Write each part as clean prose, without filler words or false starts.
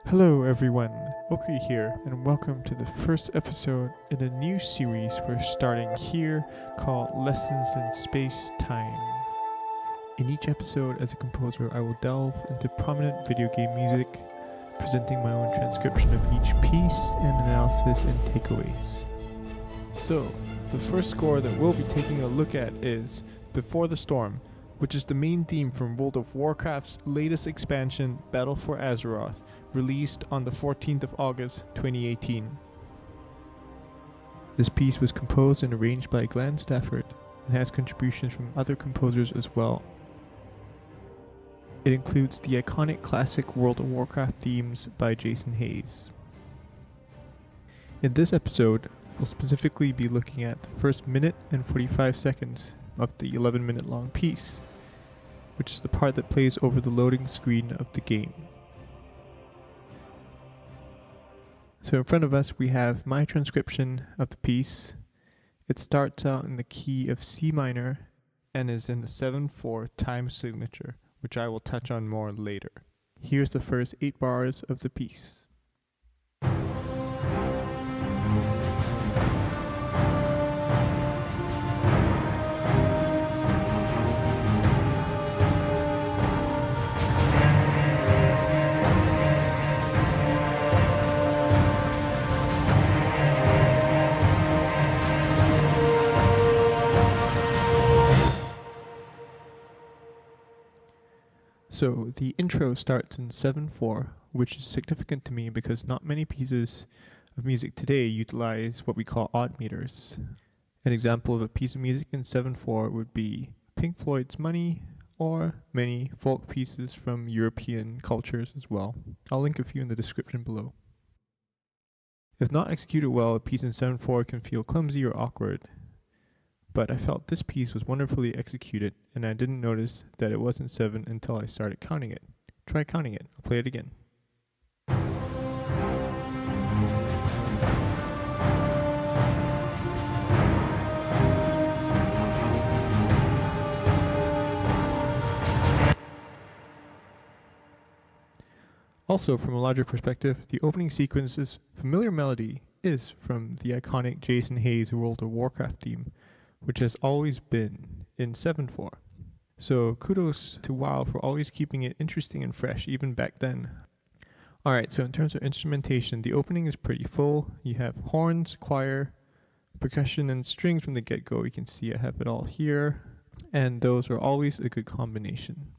Hello everyone, Okri here, and welcome to the first episode in a new series we're starting here called Lessons in Space-Time. In each episode as a composer, I will delve into prominent video game music, presenting my own transcription of each piece and analysis and takeaways. So, the first score that we'll be taking a look at is Before the Storm, which is the main theme from World of Warcraft's latest expansion, Battle for Azeroth, released on the 14th of August 2018. This piece was composed and arranged by Glenn Stafford and has contributions from other composers as well. It includes the iconic classic World of Warcraft themes by Jason Hayes. In this episode, we'll specifically be looking at the first minute and 45 seconds of the 11-minute long piece, which is the part that plays over the loading screen of the game. So in front of us we have my transcription of the piece. It starts out in the key of C minor and is in the 7/4 time signature, which I will touch on more later. Here's the first 8 bars of the piece. So the intro starts in 7/4, which is significant to me because not many pieces of music today utilize what we call odd meters. An example of a piece of music in 7/4 would be Pink Floyd's Money, or many folk pieces from European cultures as well. I'll link a few in the description below. If not executed well, a piece in 7/4 can feel clumsy or awkward. But I felt this piece was wonderfully executed, and I didn't notice that it wasn't 7 until I started counting it. Try counting it. I'll play it again. Also, from a larger perspective, the opening sequence's familiar melody is from the iconic Jason Hayes World of Warcraft theme, which has always been in 7/4. So kudos to WoW for always keeping it interesting and fresh even back then. Alright, so in terms of instrumentation, the opening is pretty full. You have horns, choir, percussion, and strings from the get-go. You can see I have it all here, and those are always a good combination.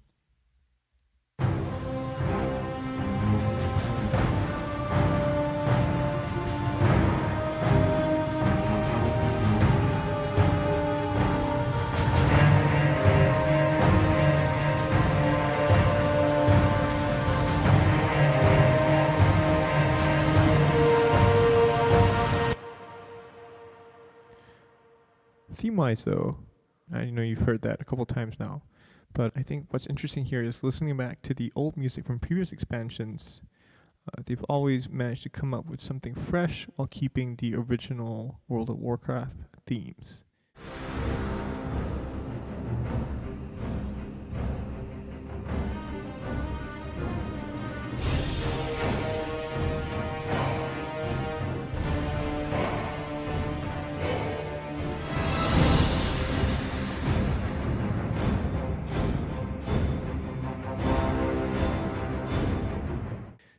Theme-wise though, I know you've heard that a couple times now, but I think what's interesting here is listening back to the old music from previous expansions. They've always managed to come up with something fresh while keeping the original World of Warcraft themes.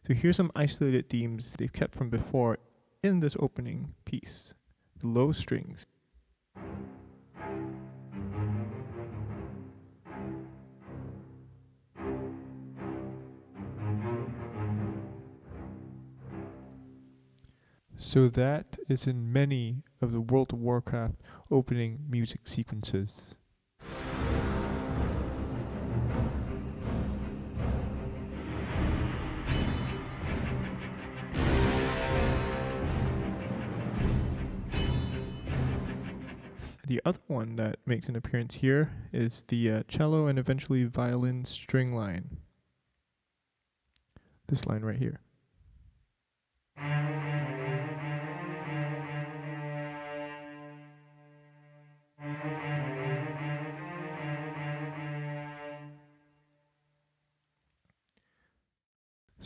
So here's some isolated themes they've kept from before in this opening piece. The low strings. So that is in many of the World of Warcraft opening music sequences. The other one that makes an appearance here is the cello and eventually violin string line. This line right here.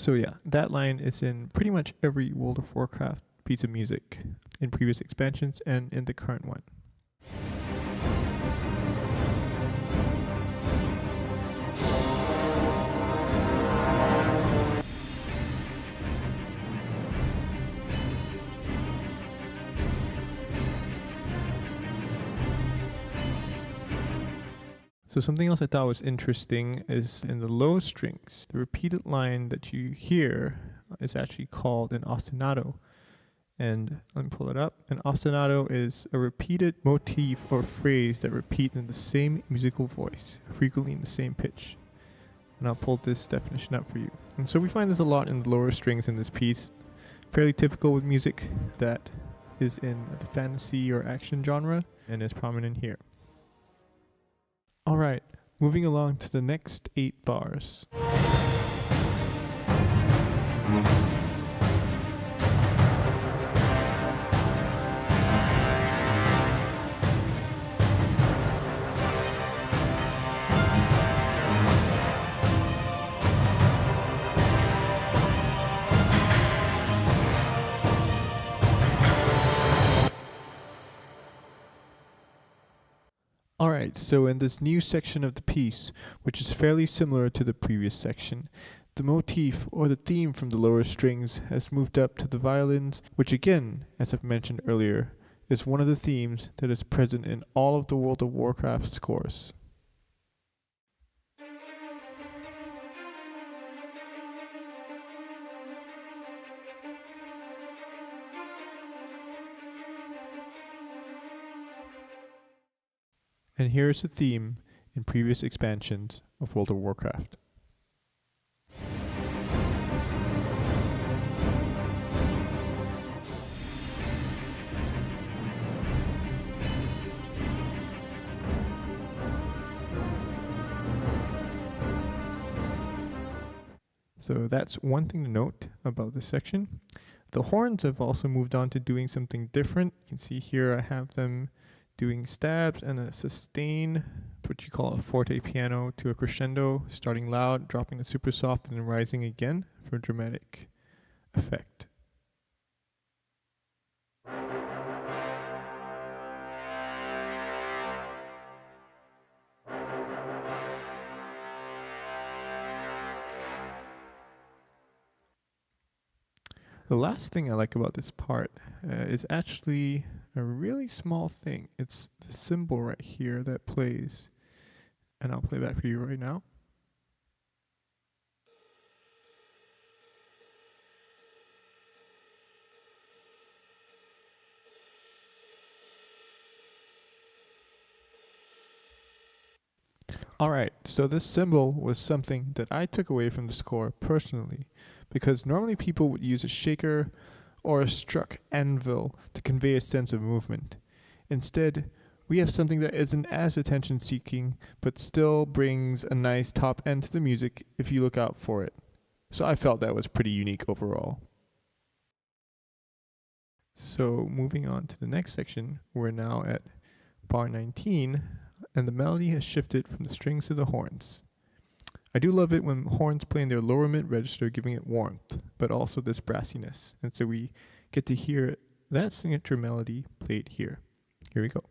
So yeah, that line is in pretty much every World of Warcraft piece of music, in previous expansions and in the current one. So something else I thought was interesting is in the low strings, the repeated line that you hear is actually called an ostinato. And let me pull it up. An ostinato is a repeated motif or phrase that repeats in the same musical voice, frequently in the same pitch. And I'll pull this definition up for you. And so we find this a lot in the lower strings in this piece, fairly typical with music that is in the fantasy or action genre and is prominent here. All right, moving along to the next 8 bars. Alright, so in this new section of the piece, which is fairly similar to the previous section, the motif or the theme from the lower strings has moved up to the violins, which again, as I've mentioned earlier, is one of the themes that is present in all of the World of Warcraft scores. And here is the theme in previous expansions of World of Warcraft. So that's one thing to note about this section. The horns have also moved on to doing something different. You can see here I have them doing stabs and a sustain, what you call a forte piano, to a crescendo, starting loud, dropping to super soft, and then rising again for dramatic effect. The last thing I like about this part is actually a really small thing. It's the cymbal right here that plays, and I'll play that for you right now. Alright, so this cymbal was something that I took away from the score personally, because normally people would use a shaker or a struck anvil to convey a sense of movement. Instead, we have something that isn't as attention-seeking, but still brings a nice top end to the music if you look out for it. So I felt that was pretty unique overall. So moving on to the next section, we're now at bar 19, and the melody has shifted from the strings to the horns. I do love it when horns play in their lower mid register, giving it warmth, but also this brassiness. And so we get to hear that signature melody played here. Here we go.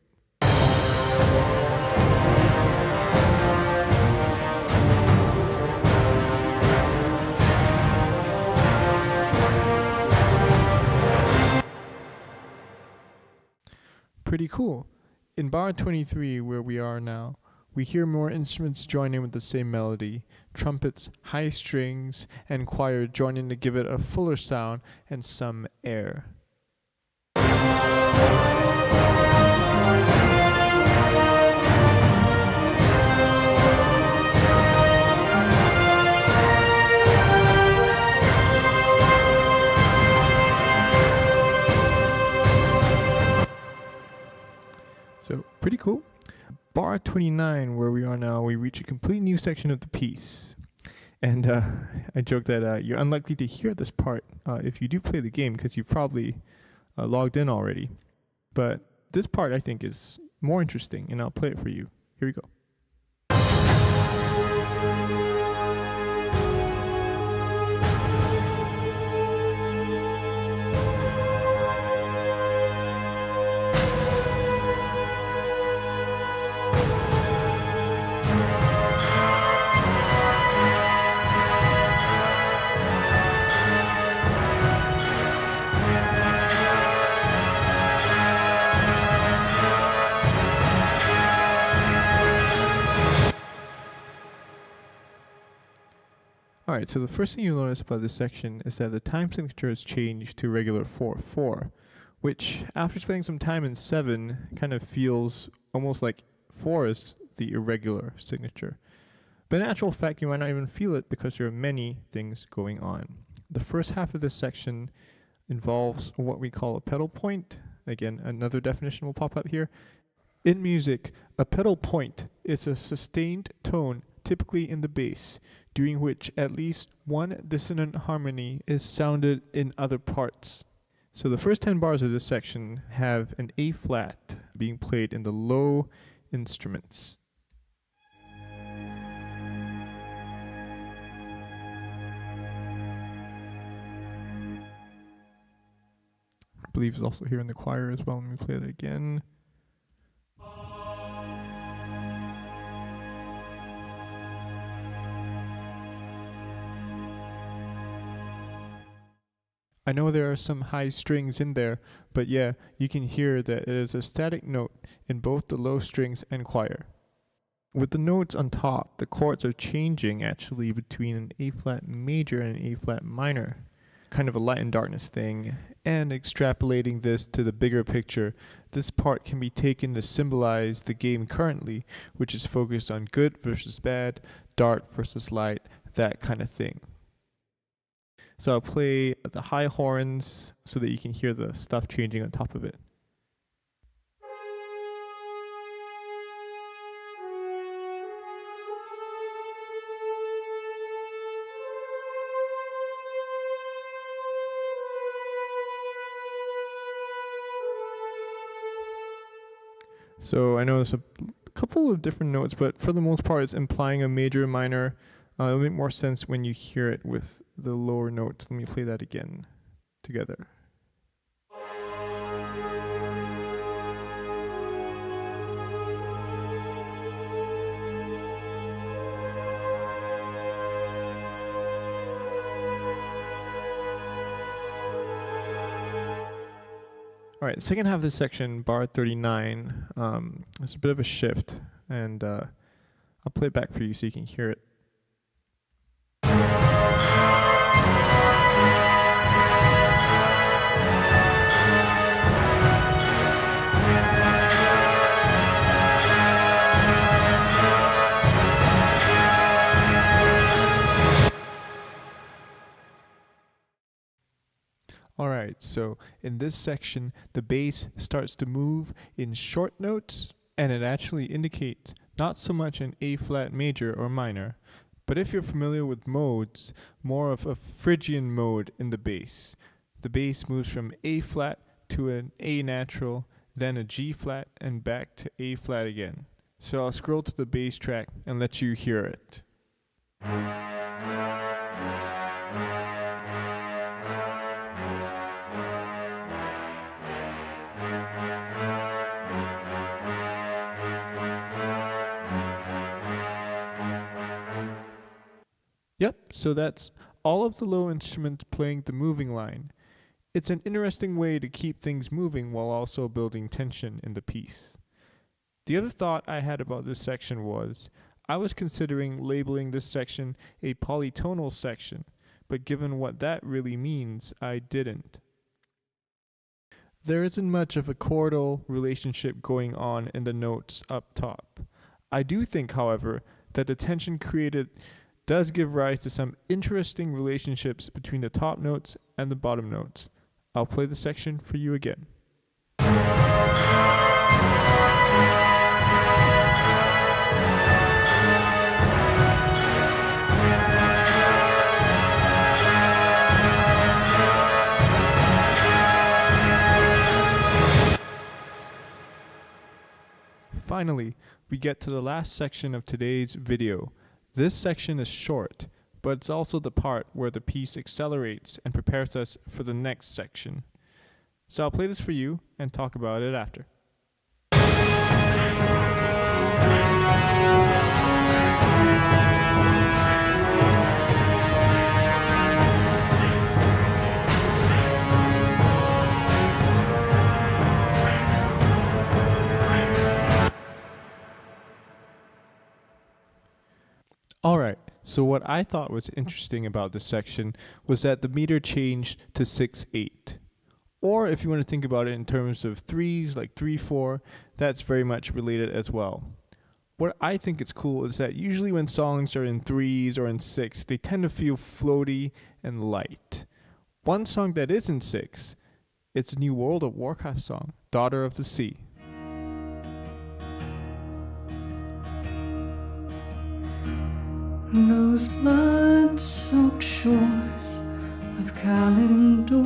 Pretty cool. In bar 23, where we are now, we hear more instruments join in with the same melody, trumpets, high strings, and choir join in to give it a fuller sound and some air. So, pretty cool. Bar 29, where we are now, we reach a complete new section of the piece. And I joke that you're unlikely to hear this part if you do play the game, because you've probably logged in already. But this part, I think, is more interesting, and I'll play it for you. Here we go. Alright, so the first thing you'll notice about this section is that the time signature has changed to regular 4/4, which, after spending some time in 7, kind of feels almost like 4 is the irregular signature. But in actual fact, you might not even feel it because there are many things going on. The first half of this section involves what we call a pedal point. Again, another definition will pop up here. In music, a pedal point is a sustained tone, typically in the bass, during which at least one dissonant harmony is sounded in other parts. So the first 10 bars of this section have an A flat being played in the low instruments. I believe it's also here in the choir as well. Let me play it again. I know there are some high strings in there, but yeah, you can hear that it is a static note in both the low strings and choir. With the notes on top, the chords are changing actually between an A flat major and an A flat minor, kind of a light and darkness thing. And extrapolating this to the bigger picture, this part can be taken to symbolize the game currently, which is focused on good versus bad, dark versus light, that kind of thing. So I'll play the high horns so that you can hear the stuff changing on top of it. So I know there's a couple of different notes, but for the most part it's implying a major and minor. It'll make more sense when you hear it with the lower notes. Let me play that again together. Alright, second half of this section, bar 39, there's a bit of a shift, and I'll play it back for you so you can hear it. Alright, so in this section, the bass starts to move in short notes, and it actually indicates not so much an A flat major or minor, but if you're familiar with modes, more of a Phrygian mode in the bass. The bass moves from A flat to an A natural, then a G flat, and back to A flat again. So I'll scroll to the bass track and let you hear it. Yep, so that's all of the low instruments playing the moving line. It's an interesting way to keep things moving while also building tension in the piece. The other thought I had about this section was, I was considering labeling this section a polytonal section, but given what that really means, I didn't. There isn't much of a chordal relationship going on in the notes up top. I do think, however, that the tension created does give rise to some interesting relationships between the top notes and the bottom notes. I'll play the section for you again. Finally, we get to the last section of today's video. This section is short, but it's also the part where the piece accelerates and prepares us for the next section. So I'll play this for you and talk about it after. Alright, So what I thought was interesting about this section was that the meter changed to 6/8. Or if you want to think about it in terms of threes, like 3/4, that's very much related as well. What I think is cool is that usually when songs are in threes or in six, they tend to feel floaty and light. One song that is in six, it's a new World of Warcraft song, Daughter of the Sea. Those blood-soaked shores of Kalimdor,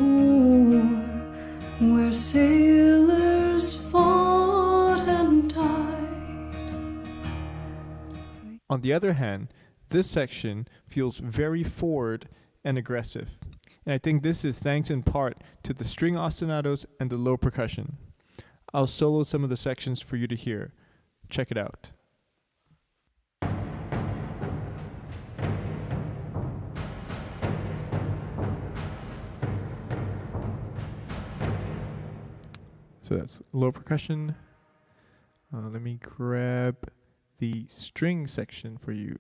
where sailors fought and died. On the other hand, this section feels very forward and aggressive. And I think this is thanks in part to the string ostinatos and the low percussion. I'll solo some of the sections for you to hear. Check it out. So that's low percussion. Let me grab the string section for you.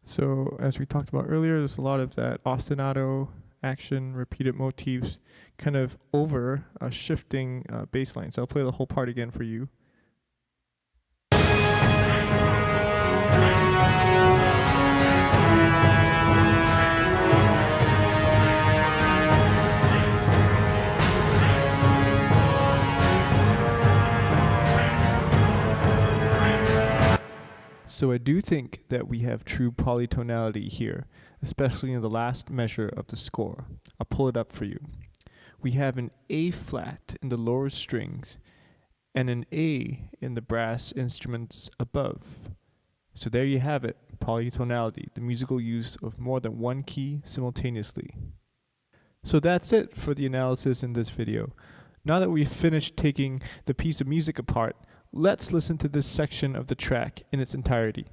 So as we talked about earlier, there's a lot of that ostinato action, repeated motifs, kind of over a shifting bass line. So I'll play the whole part again for you. So I do think that we have true polytonality here, especially in the last measure of the score. I'll pull it up for you. We have an A flat in the lower strings and an A in the brass instruments above. So there you have it, polytonality, the musical use of more than one key simultaneously. So that's it for the analysis in this video. Now that we've finished taking the piece of music apart, let's listen to this section of the track in its entirety.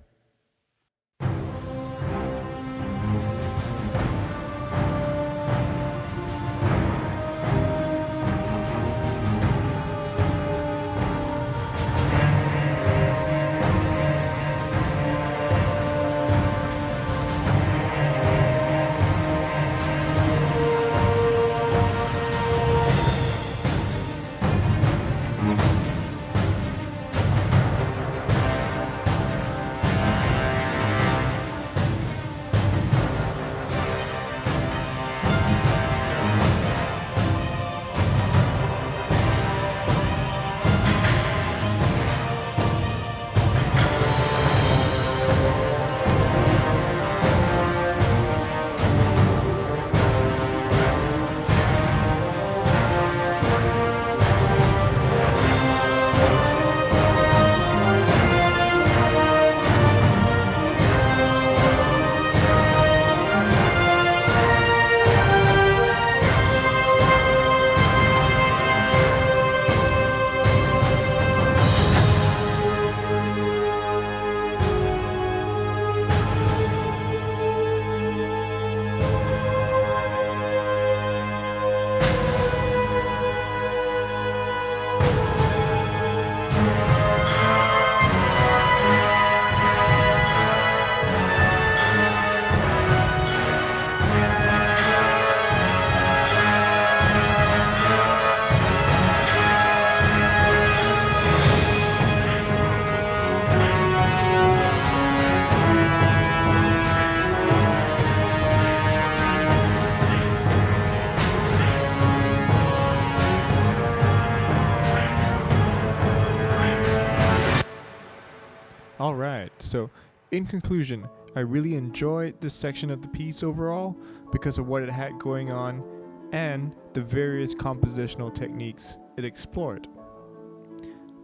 Alright, so in conclusion, I really enjoyed this section of the piece overall because of what it had going on and the various compositional techniques it explored.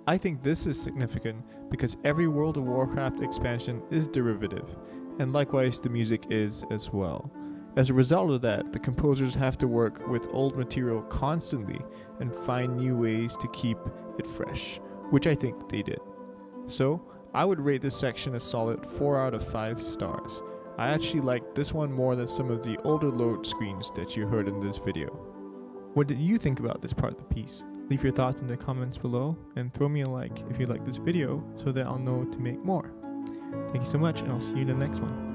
I think this is significant because every World of Warcraft expansion is derivative, and likewise the music is as well. As a result of that, the composers have to work with old material constantly and find new ways to keep it fresh, which I think they did. So, I would rate this section a solid 4 out of 5 stars. I actually liked this one more than some of the older load screens that you heard in this video. What did you think about this part of the piece? Leave your thoughts in the comments below and throw me a like if you like this video so that I'll know to make more. Thank you so much, and I'll see you in the next one.